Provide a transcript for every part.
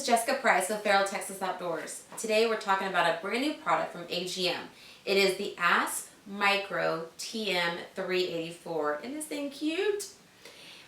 Jessica Price of Feral Texas Outdoors. Today we're talking about a brand new product from AGM. It is the ASP Micro TM384. Isn't this thing cute?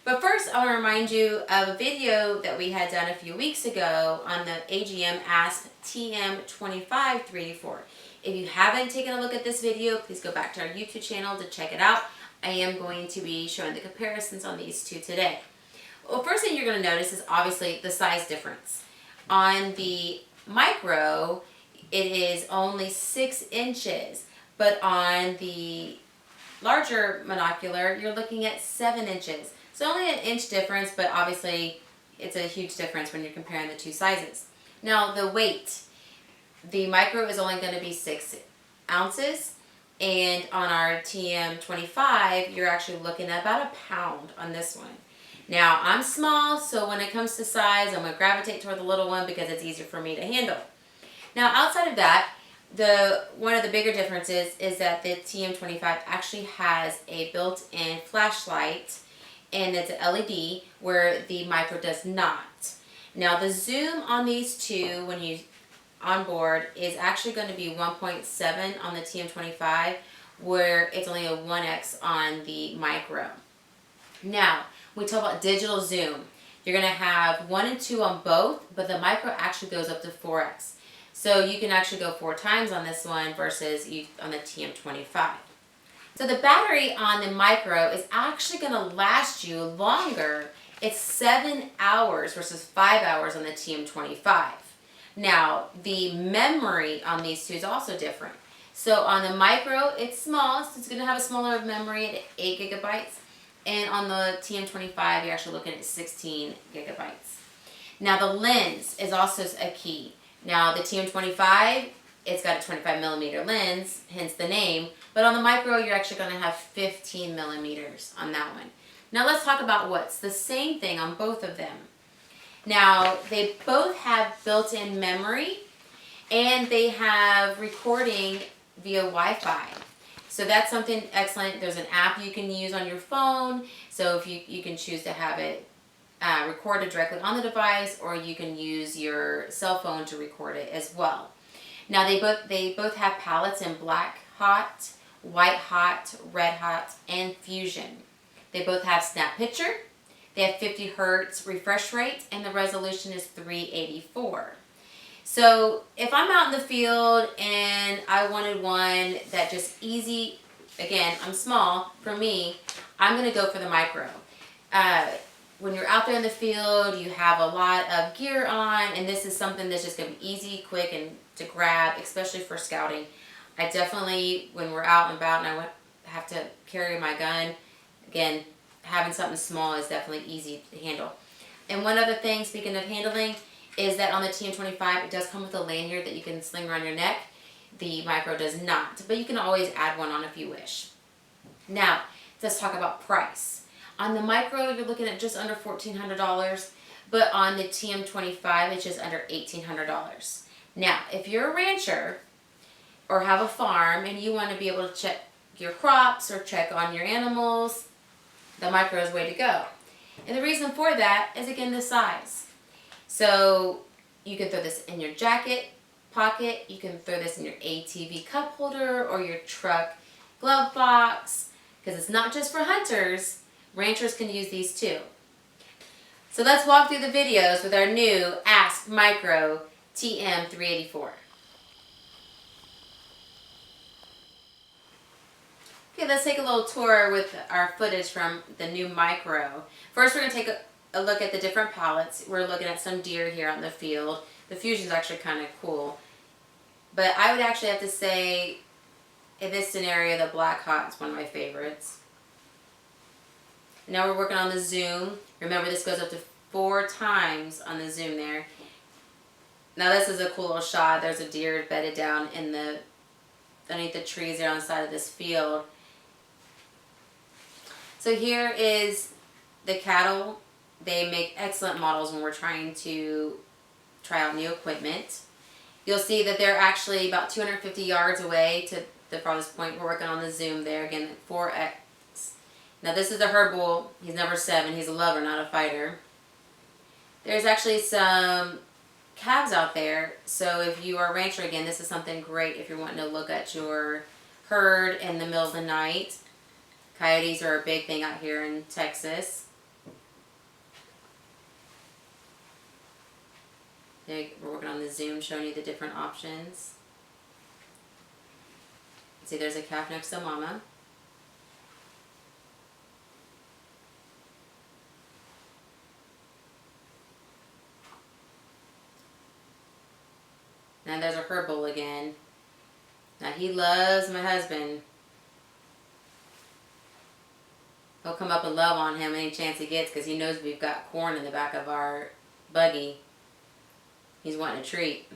But first I want to remind you of a video that we had done a few weeks ago on the AGM ASP TM384. If you haven't taken a look at this video, please go back to our YouTube channel to check it out. I am going to be showing the comparisons on these two today. Well, first thing you're going to notice is obviously the size difference. On the micro, it is only 6 inches, but on the larger monocular, you're looking at 7 inches. So only an inch difference, but obviously it's a huge difference when you're comparing the two sizes. Now the weight, the micro is only going to be 6 ounces, and on our TM25, you're actually looking at about a pound on this one. Now, I'm small, so when it comes to size, I'm going to gravitate toward the little one because it's easier for me to handle. Now, outside of that, one of the bigger differences is that the TM25 actually has a built-in flashlight, and it's an LED, where the micro does not. Now, the zoom on these two, when you on board, is actually going to be 1.7 on the TM25, where it's only a 1x on the micro. Now, we talk about digital zoom. You're going to have 1 and 2 on both, but the micro actually goes up to 4x. So you can actually go 4 times on this one versus on the TM25. So the battery on the micro is actually going to last you longer. It's 7 hours versus 5 hours on the TM25. Now, the memory on these two is also different. So on the micro, it's small, so it's going to have a smaller memory at 8 gigabytes. And on the TM25, you're actually looking at 16 gigabytes. Now, the lens is also a key. Now, the TM25, it's got a 25 millimeter lens, hence the name. But on the micro, you're actually going to have 15 millimeters on that one. Now, let's talk about what's the same thing on both of them. Now, they both have built-in memory, and they have recording via Wi-Fi. So that's something excellent. There's an app you can use on your phone. So if you can choose to have it recorded directly on the device, or you can use your cell phone to record it as well. Now they both have palettes in black hot, white hot, red hot, and fusion. They both have snap picture. They have 50 hertz refresh rate, and the resolution is 384. So if I'm out in the field and I wanted one that just easy, again, I'm small, for me, I'm going to go for the micro. When you're out there in the field, you have a lot of gear on, and this is something that's just going to be easy, quick, and to grab, especially for scouting. I definitely, when we're out and about and I have to carry my gun, again, having something small is definitely easy to handle. And one other thing, speaking of handling, is that on the TM25, it does come with a lanyard that you can sling around your neck. The micro does not, but you can always add one on if you wish. Now, let's talk about price. On the micro, you're looking at just under $1,400, but on the TM25, it's just under $1,800. Now, if you're a rancher or have a farm and you want to be able to check your crops or check on your animals, the micro is the way to go. And the reason for that is, again, the size. So you can throw this in your jacket pocket, you can throw this in your ATV cup holder or your truck glove box, because it's not just for hunters, ranchers can use these too. So let's walk through the videos with our new ASP Micro TM384. Okay, let's take a little tour with our footage from the new micro. First, we're going to take a look at the different pallets. We're looking at some deer here out in the field. The fusion is actually kind of cool. But I would actually have to say, in this scenario, the black hot is one of my favorites. Now we're working on the zoom. Remember, this goes up to 4 times on the zoom there. Now this is a cool little shot. There's a deer bedded down in underneath the trees there on the side of this field. So here is the cattle. They make excellent models when we're trying to try out new equipment. You'll see that they're actually about 250 yards away to the farthest point. We're working on the zoom there, again, 4x. Now this is the herd bull. He's number 7. He's a lover, not a fighter. There's actually some calves out there. So if you are a rancher, again, this is something great if you're wanting to look at your herd in the middle of the night. Coyotes are a big thing out here in Texas. We're working on the zoom, showing you the different options. See, there's a calf next to mama. Now there's a herd bull again. Now he loves my husband. He'll come up and love on him any chance he gets because he knows we've got corn in the back of our buggy. He's wanting a treat.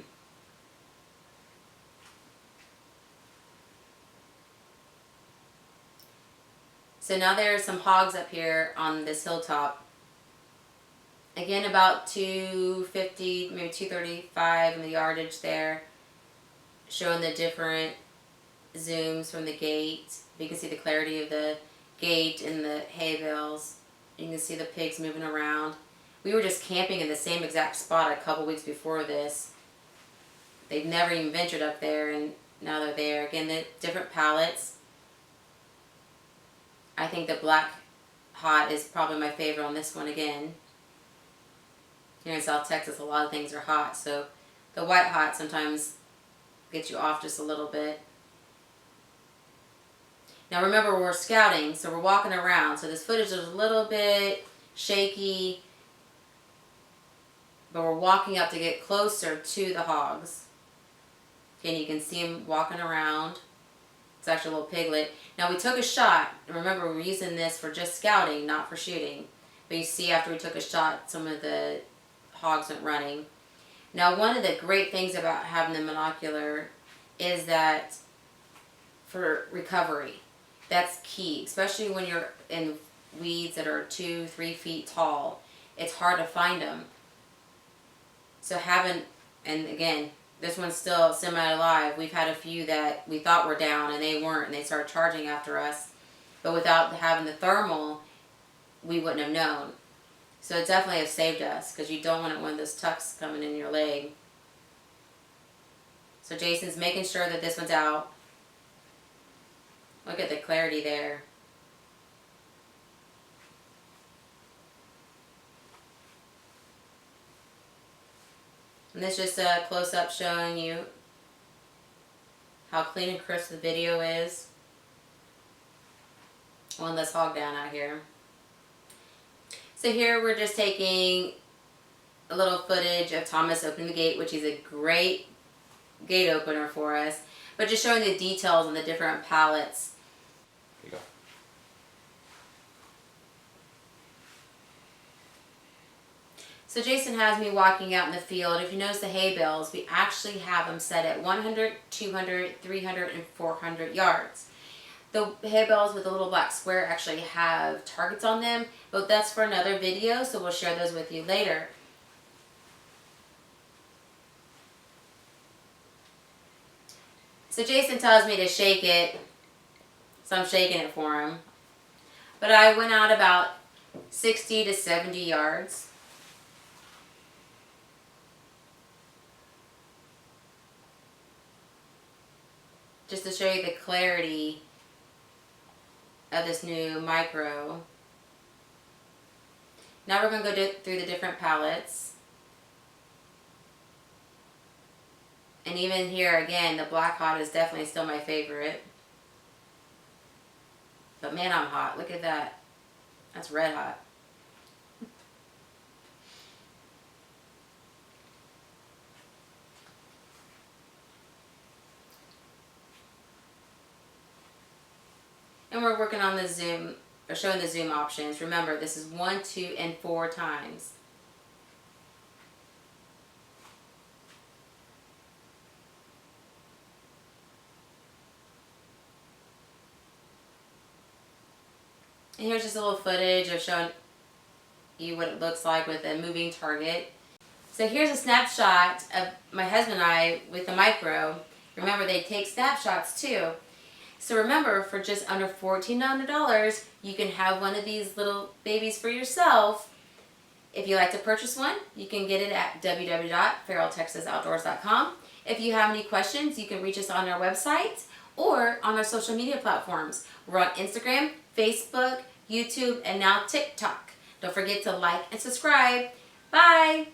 So now there's some hogs up here on this hilltop. Again, about 250, maybe 235 in the yardage there. Showing the different zooms from the gate. You can see the clarity of the gate and the hay bales. You can see the pigs moving around. We were just camping in the same exact spot a couple weeks before this. They've never even ventured up there, and now they're there. Again, the different pallets. I think the black hot is probably my favorite on this one again. Here in South Texas, a lot of things are hot, so the white hot sometimes gets you off just a little bit. Now remember, we're scouting, so we're walking around, so this footage is a little bit shaky, but we're walking up to get closer to the hogs. Okay, and you can see them walking around. It's actually a little piglet. Now we took a shot, and remember we're using this for just scouting, not for shooting. But you see after we took a shot, some of the hogs went running. Now one of the great things about having the monocular is that for recovery, that's key, especially when you're in weeds that are 2-3 feet tall. It's hard to find them. So having, and again, this one's still semi-alive. We've had a few that we thought were down and they weren't, and they started charging after us. But without having the thermal, we wouldn't have known. So it definitely has saved us, because you don't want one of those tucks coming in your leg. So Jason's making sure that this one's out. Look at the clarity there. And this is just a close-up showing you how clean and crisp the video is. One less hog down out here. So here we're just taking a little footage of Thomas opening the gate, which is a great gate opener for us. But just showing the details on the different pallets. Here you go. So Jason has me walking out in the field. If you notice the hay bales, we actually have them set at 100, 200, 300, and 400 yards. The hay bales with the little black square actually have targets on them, but that's for another video, so we'll share those with you later. So Jason tells me to shake it, so I'm shaking it for him. But I went out about 60 to 70 yards. Just to show you the clarity of this new micro. Now we're going to go through the different pallets. And even here again, the black hot is definitely still my favorite. But man, I'm hot. Look at that. That's red hot. And we're working on the zoom, or showing the zoom options. Remember, this is 1, 2, and 4 times. And here's just a little footage of showing you what it looks like with a moving target. So here's a snapshot of my husband and I with the micro. Remember, they take snapshots too. So remember, for just under $1,400, you can have one of these little babies for yourself If you'd like to purchase one, you can get it at www.feraltexasoutdoors.com. If you have any questions, you can reach us on our website or on our social media platforms. We're on Instagram, Facebook, YouTube, and now TikTok. Don't forget to like and subscribe. Bye!